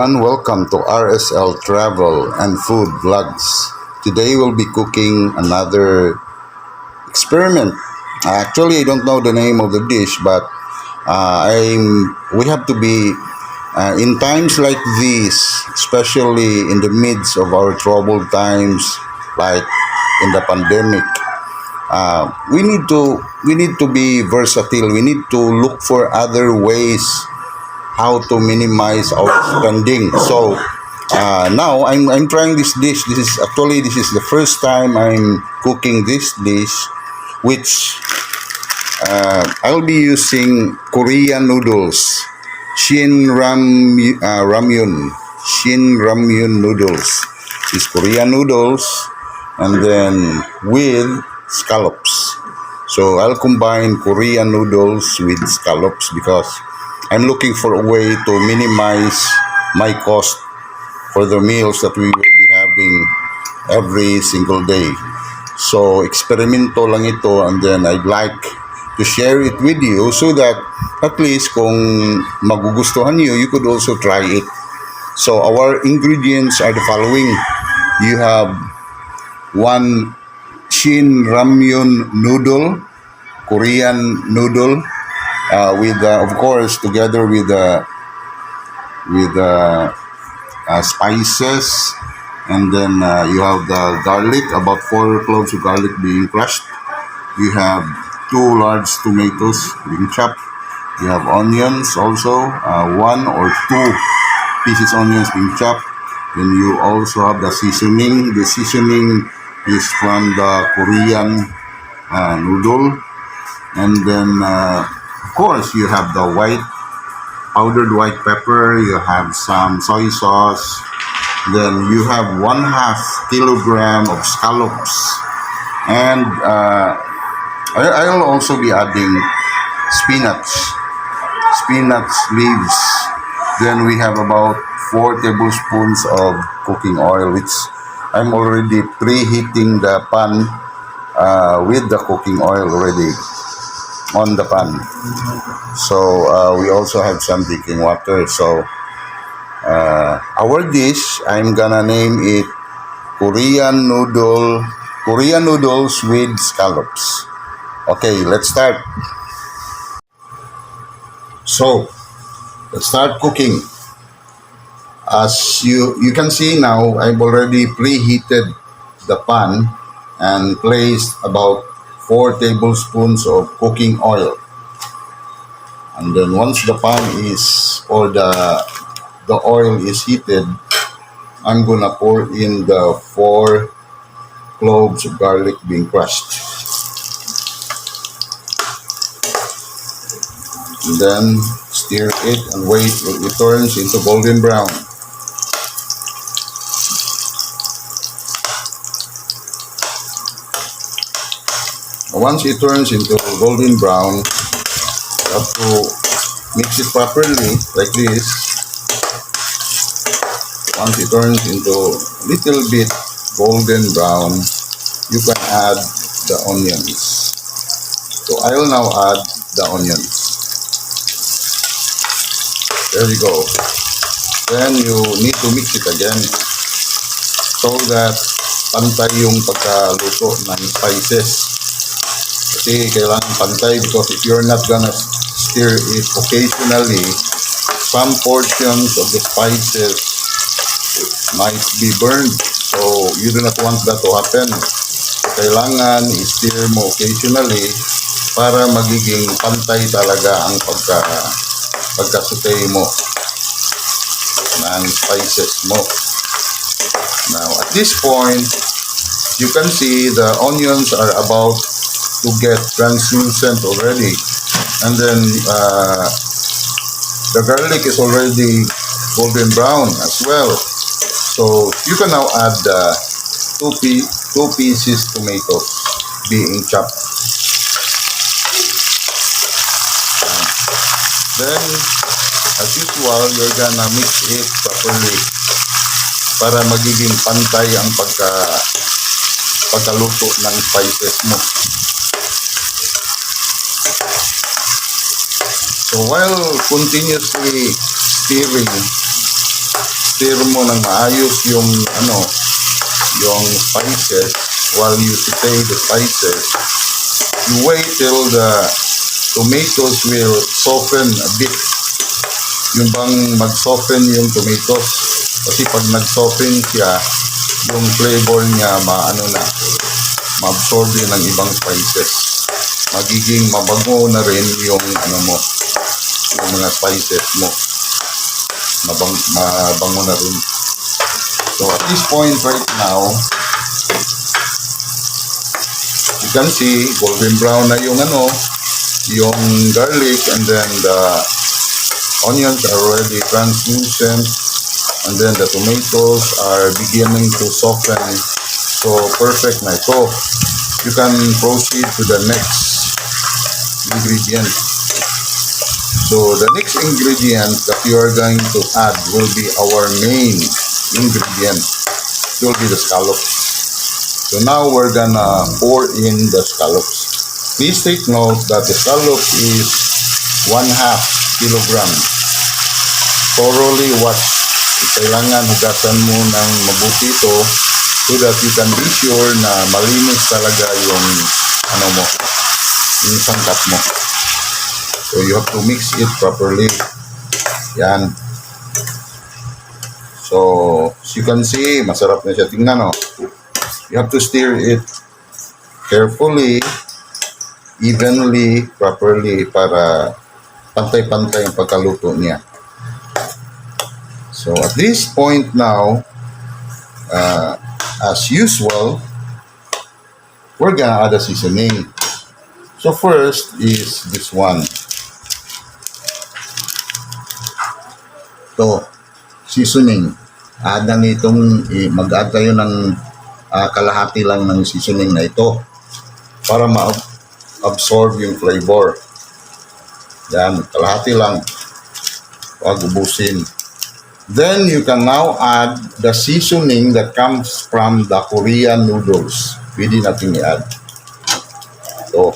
everyone, welcome to RSL Travel and Food Vlogs. Today we'll be cooking another experiment. Actually, I don't know the name of the dish, but we have to be in times like these, especially in the midst of our troubled times, like in the pandemic. We need to be versatile. We need to look for other ways how to minimize our spending. So now I'm trying this dish. This is the first time I'm cooking this dish, which I'll be using Korean noodles, Shin Ramyun noodles. These Korean noodles, and then with scallops. So I'll combine Korean noodles with scallops because I'm looking for a way to minimize my cost for the meals that we will be having every single day. So eksperimento lang ito, and then I'd like to share it with you so that at least kung magugustuhan you could also try it. So our ingredients are the following. You have one Shin Ramyun noodle, Korean noodle, with of course together with spices, and then you have the garlic, about 4 cloves of garlic being crushed. You have 2 large tomatoes being chopped. You have onions also, 1 or 2 pieces onions being chopped. Then you also have the seasoning. The seasoning is from the Korean noodle. And then, of course, you have the powdered white pepper. You have some soy sauce. Then you have 1/2 kilogram of scallops. And I'll also be adding spinach leaves. Then we have about 4 tablespoons of cooking oil, which I'm already preheating the pan with the cooking oil already on the pan. So we also have some drinking water. So our dish, I'm gonna name it Korean noodles with scallops. Okay, let's start. So let's start cooking. As you can see now, I've already preheated the pan and placed about 4 tablespoons of cooking oil. And then once the pan the oil is heated, I'm gonna pour in the 4 cloves of garlic being crushed. And then stir it and wait till it turns into golden brown. Once it turns into golden brown, you have to mix it properly like this. Once it turns into a little bit golden brown, you can add the onions. So I will now add the onions. There we go. Then you need to mix it again so that pantay yung pagkaluto ng spices. Kasi kailangan pantay, because if you're not gonna stir it occasionally, some portions of the spices might be burned. So you do not want that to happen. Kailangan i-stir mo occasionally para magiging pantay talaga ang pagka-saute mo ng spices mo. Now at this point, you can see the onions are about to get translucent already, and then the garlic is already golden brown as well. So you can now add the 2 pieces tomatoes being chopped. Then as usual, you're gonna mix it properly para magiging pantay ang pagkaluto ng spices mo. So while continuously stirring stir mo ng maayos yung yung spices. While you saute the spices, you wait till the tomatoes will soften a bit. Yung bang mag-soften yung tomatoes. Kasi pag nag-soften siya, yung flavor niya ma-absorb yun ng ibang spices. Magiging mabango na rin yung yung mga spices mo. Mabango na rin. So at this point right now, you can see golden brown na yung yung garlic, and then the onions are already translucent, and then the tomatoes are beginning to soften. So perfect na ito. You can proceed to the next ingredient. So the next ingredient that you are going to add will be our main ingredient. It will be the scallops. So now we're gonna pour in the scallops. Please take note that the scallops is 1/2 kilogram. Thoroughly wash. Kailangan hugasan mo ng mabuti ito so that you can be sure na malinis talaga yung yung sangkap mo. So you have to mix it properly. Yan. So as you can see, masarap na siya tingnan, You have to stir it carefully, evenly, properly para pantay-pantay ang pagkaluto niya. So at this point now, as usual, we're gonna add a seasoning. So first is this one. So, seasoning. Add na nitong, mag-add tayo ng kalahati lang ng seasoning na ito para ma-absorb yung flavor. Yan, kalahati lang. Huwag ubusin. Then you can now add the seasoning that comes from the Korean noodles. Pwede natin i-add. Ito.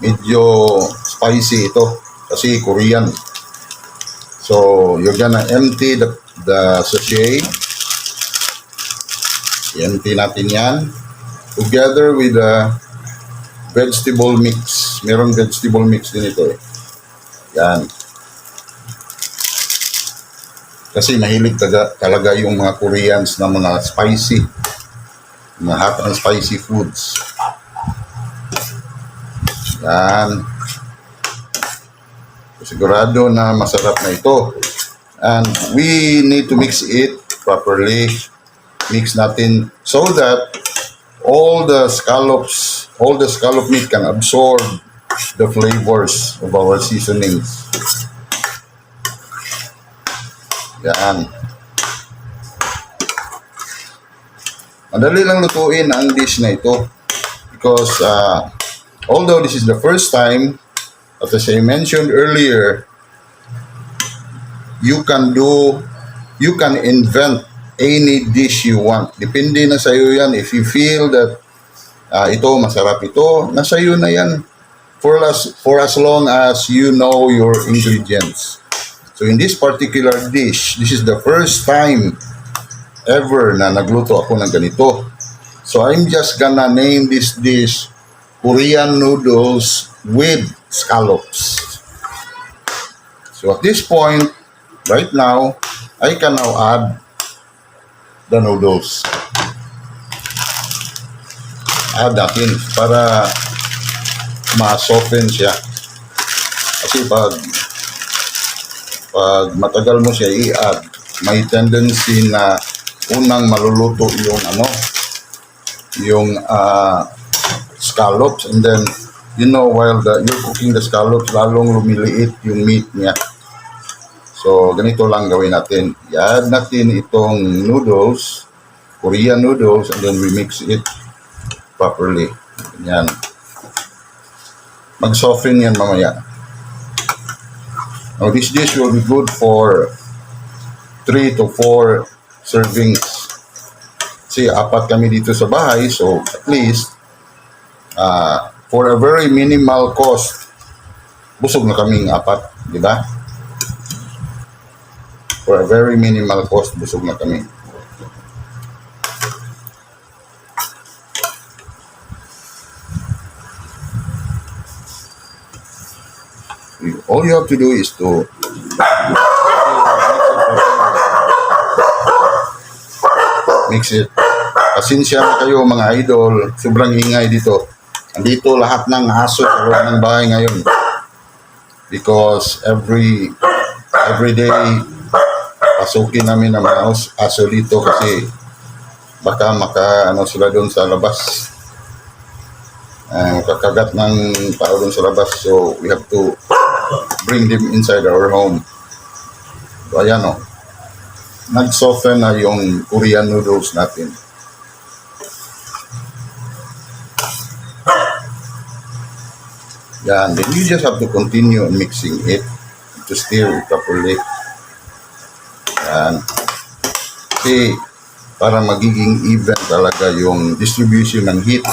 Medyo spicy ito kasi Korean. So you're gonna empty the sachet. I-empty natin yan together with the vegetable mix. Merong vegetable mix din ito Yan. Kasi mahilig talaga yung mga Koreans na mga spicy. Mga hot and spicy foods. Yan. Sigurado na masarap na ito. And we need to mix it properly. Mix natin so that all the scallop meat can absorb the flavors of our seasonings. Yan. Madali lang lutuin ang dish na ito because although this is the first time, as I mentioned earlier, you can invent any dish you want. Depende na sa iyo yan. If you feel that ito masarap ito, nasa iyo na yan. For as long as you know your ingredients. So in this particular dish, this is the first time ever na nagluto ako ng ganito. So I'm just gonna name this dish Korean noodles with scallops. So at this point, right now, I can now add the noodles. Add natin para ma-soften siya. Kasi pag matagal mo siya i-add, may tendency na unang maluluto yung scallops, and then while you're cooking the scallops, lalong lumiliit yung meat niya. So ganito lang gawin natin. I-add natin itong noodles, Korean noodles, and then we mix it properly. Yan. Mag-soften yan mamaya. Now this dish will be good for 3 to 4 servings. Kasi 4 kami dito sa bahay, so at least for a very minimal cost, busog na kaming 4, di ba? For a very minimal cost, busog na kami. All you have to do is to mix it. Pasensya na kayo mga idol, sobrang ingay dito. Andito lahat ng aso sa loob ng bahay ngayon. Because every day, pasukin namin ang mga aso dito kasi baka sila doon sa labas. Kakagat ng tao doon sa labas. So, we have to bring them inside our home. So, ayan o. Nag-soften na yung Korean noodles natin. Yan. Then you just have to continue mixing it to stir it properly. Yan. Kasi para magiging even talaga yung distribution ng heat.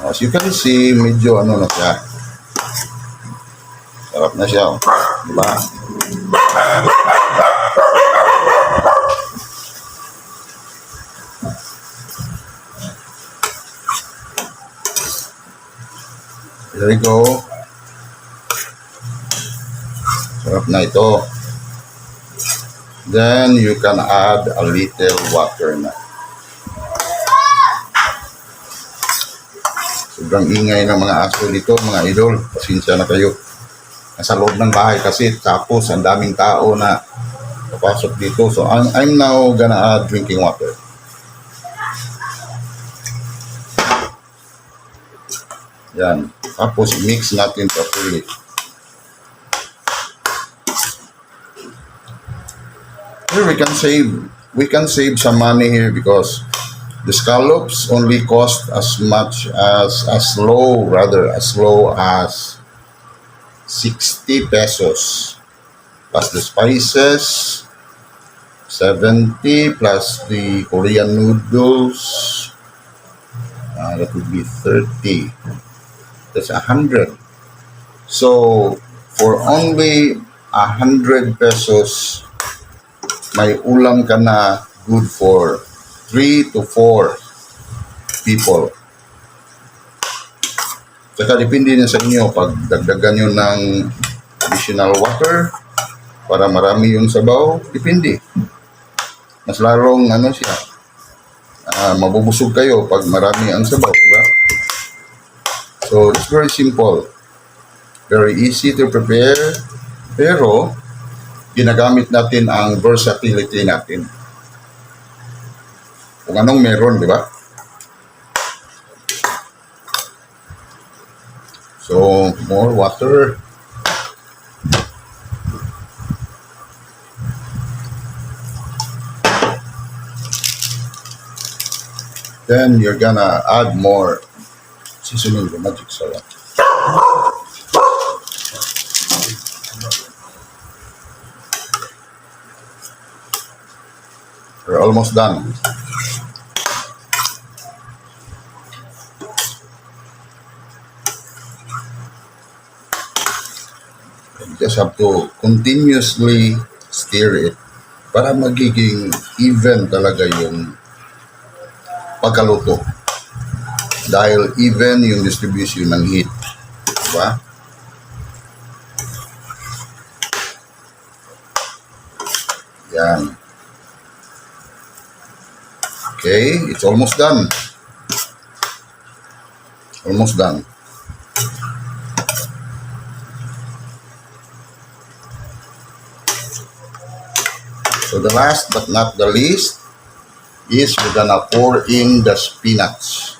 As you can see, medyo na siya. Sarap na siya. Diba? There we go. Sarap na ito. Then you can add a little water na. Sobrang ingay ng mga aso dito, mga idol. Pasensya na kayo. Nasa loob ng bahay kasi tapos ang daming tao na papasok dito. So I'm now gonna add drinking water. Yan. Tapos mix natin properly. Here we can save some money here because the scallops only cost as low as 60 pesos. Plus the spices, 70 plus the Korean noodles. That would be 30. That's 100. So for only 100 pesos, may ulam ka na good for 3 to 4 people. Saka depende na sa inyo pag dagdagan nyo ng additional water para marami yung sabaw, depende. Mas lalong siya, mabubusog kayo pag marami ang sabaw, diba? So it's very simple, very easy to prepare, pero ginagamit natin ang versatility natin. Kung anong meron, di ba? So, more water. Then you're gonna add more seasoning, the magic sarap. We're almost done. You just have to continuously stir it para magiging even talaga yung pagkaluto. Dahil even yung distribution ng heat. Diba? Yan. Okay, it's almost done. Almost done. So the last but not the least is we're gonna pour in the spinach.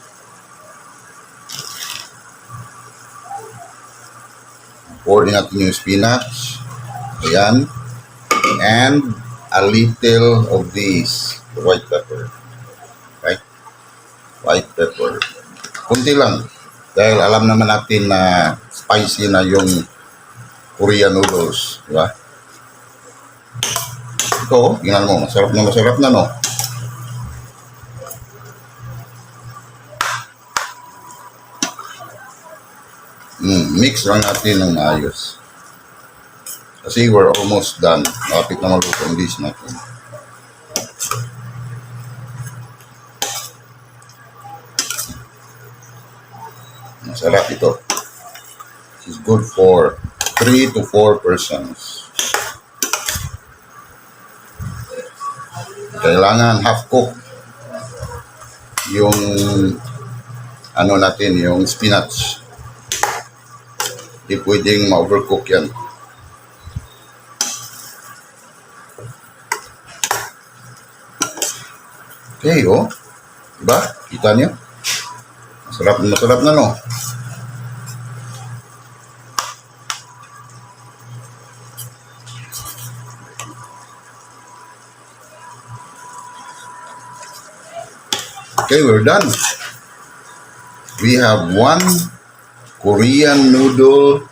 Pour in natin yung spinach. Ayan. And a little of this white pepper. Right? White pepper. Kunti lang. Dahil alam naman natin na spicy na yung Korean noodles. Diba? Ito, tingnan mo. Masarap na, no? Mix lang natin ng maayos. Kasi we're almost done. Lapit na maluto ang dish natin. Masarap ito. It's good for 3 to 4 persons. Kailangan half cook yung ano natin, yung spinach. Hindi pwedeng ma-overcook yan. Okay, oh. Diba? Kita niyo? Masarap na, no? Okay, we're done. We have one Korean noodle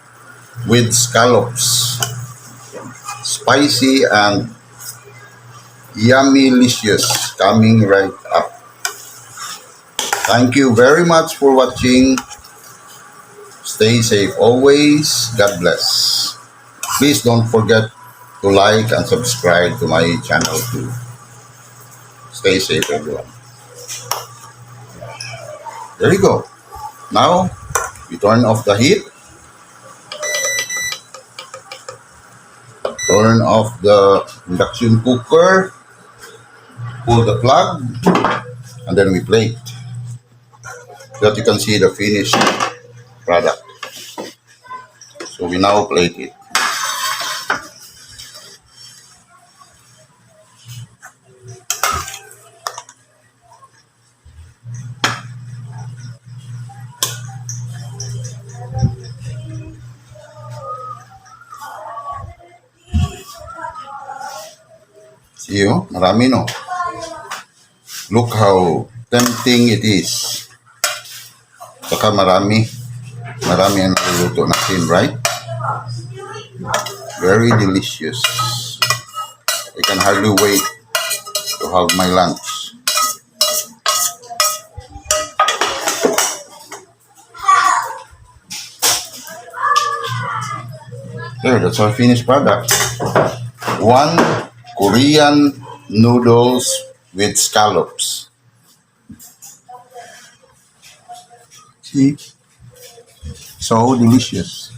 with scallops. Spicy and yummy-licious coming right up. Thank you very much for watching. Stay safe always. God bless. Please don't forget to like and subscribe to my channel too. Stay safe, everyone. There you go. Now, we turn off the heat. Turn off the induction cooker. Pull the plug. And then we plate. So that you can see the finished product. So we now plate it. See you, marami no. Look how tempting it is. Saka marami ang naluluto natin, right? Very delicious. I can hardly wait to have my lunch. There, that's our finished product. One Korean noodles with scallops. See? So delicious.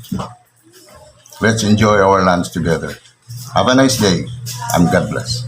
Let's enjoy our lunch together. Have a nice day and God bless.